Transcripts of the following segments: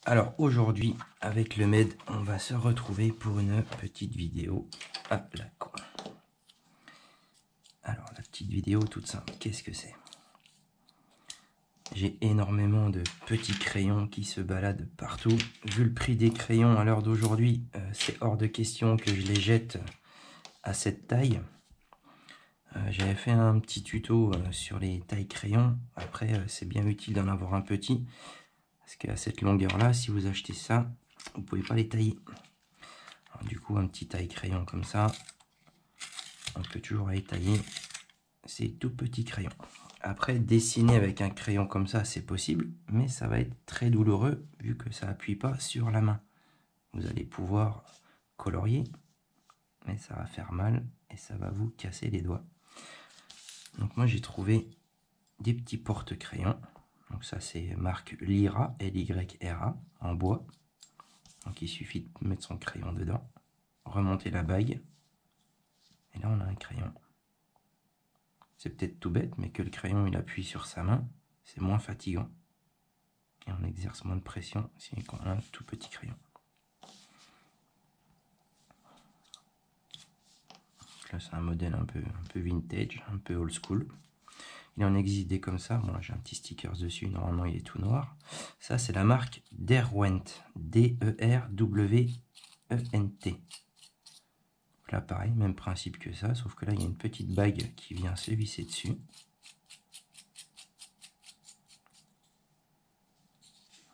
Alors aujourd'hui, avec le MED, on va se retrouver pour une petite vidéo à la con. Alors la petite vidéo toute simple, qu'est-ce que c'est? J'ai énormément de petits crayons qui se baladent partout. Vu le prix des crayons à l'heure d'aujourd'hui, c'est hors de question que je les jette à cette taille. J'avais fait un petit tuto sur les tailles crayons. Après, c'est bien utile d'en avoir un petit. Parce qu'à cette longueur-là, si vous achetez ça, vous ne pouvez pas les tailler. Alors, du coup, un petit taille crayon comme ça, on peut toujours les tailler. C'est tout petit crayon. Après, dessiner avec un crayon comme ça, c'est possible, mais ça va être très douloureux vu que ça appuie pas sur la main. Vous allez pouvoir colorier, mais ça va faire mal et ça va vous casser les doigts. Donc moi, j'ai trouvé des petits porte-crayons. Donc ça, c'est marque Lyra, L-Y-R-A, en bois. Donc il suffit de mettre son crayon dedans, remonter la bague, et là on a un crayon. C'est peut-être tout bête, mais que le crayon il appuie sur sa main, c'est moins fatigant. Et on exerce moins de pression si on a un tout petit crayon. Donc là c'est un modèle un peu vintage, un peu old school. Il en existe des comme ça. Moi j'ai un petit sticker dessus, normalement il est tout noir. Ça c'est la marque Derwent, D-E-R-W-E-N-T. Là pareil, même principe que ça, sauf que là il y a une petite bague qui vient se visser dessus.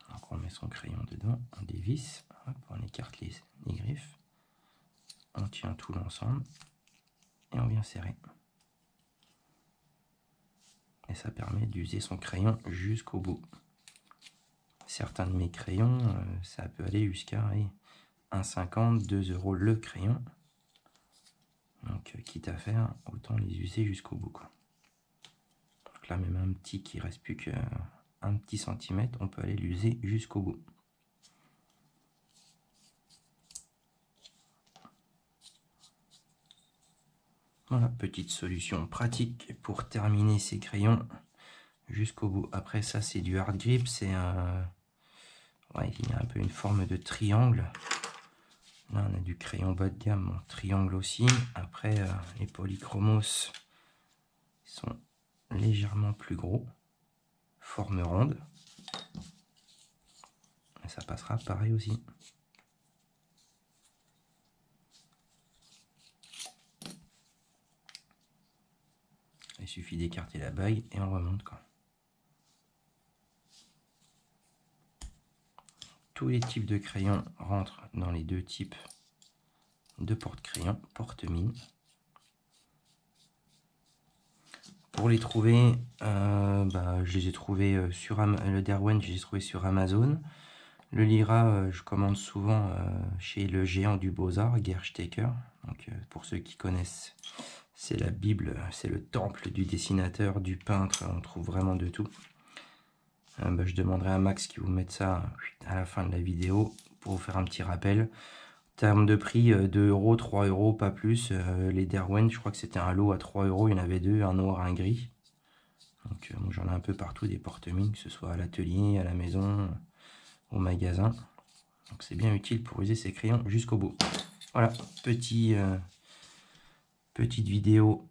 Donc on met son crayon dedans, on dévisse, hop, on écarte les griffes, on tient tout l'ensemble et on vient serrer. Et ça permet d'user son crayon jusqu'au bout. Certains de mes crayons, ça peut aller jusqu'à 1,50, 2 € le crayon. Donc quitte à faire, autant les user jusqu'au bout, quoi. Donc là même un petit qui reste plus qu'un petit centimètre, on peut aller l'user jusqu'au bout. Voilà, petite solution pratique pour terminer ces crayons jusqu'au bout. Après ça c'est du hard grip, c'est un... Ouais, il y a un peu une forme de triangle. Là on a du crayon bas de gamme en triangle aussi. Après les polychromos sont légèrement plus gros, forme ronde. Et ça passera pareil aussi. Il suffit d'écarter la bague et on remonte quoi. Tous les types de crayons rentrent dans les deux types de porte-crayon, porte-mine. Pour les trouver, je les ai trouvés sur le Derwent, je les ai trouvés sur Amazon. Le Lyra, je commande souvent chez le géant du Beaux-Arts, Gerstecker. Donc pour ceux qui connaissent, c'est la Bible, c'est le temple du dessinateur, du peintre, on trouve vraiment de tout. Je demanderai à Max qui vous mette ça à la fin de la vidéo pour vous faire un petit rappel. En termes de prix, 2 €, 3 €, pas plus. Les Derwent, je crois que c'était un lot à 3 €, il y en avait deux, un noir, un gris. Donc j'en ai un peu partout des porte-mines, que ce soit à l'atelier, à la maison, au magasin. Donc c'est bien utile pour user ces crayons jusqu'au bout. Voilà, petite vidéo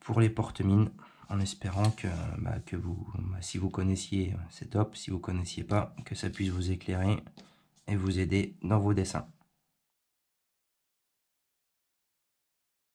pour les porte-mines. En espérant que, si vous connaissiez, c'est top. Si vous ne connaissiez pas, que ça puisse vous éclairer et vous aider dans vos dessins.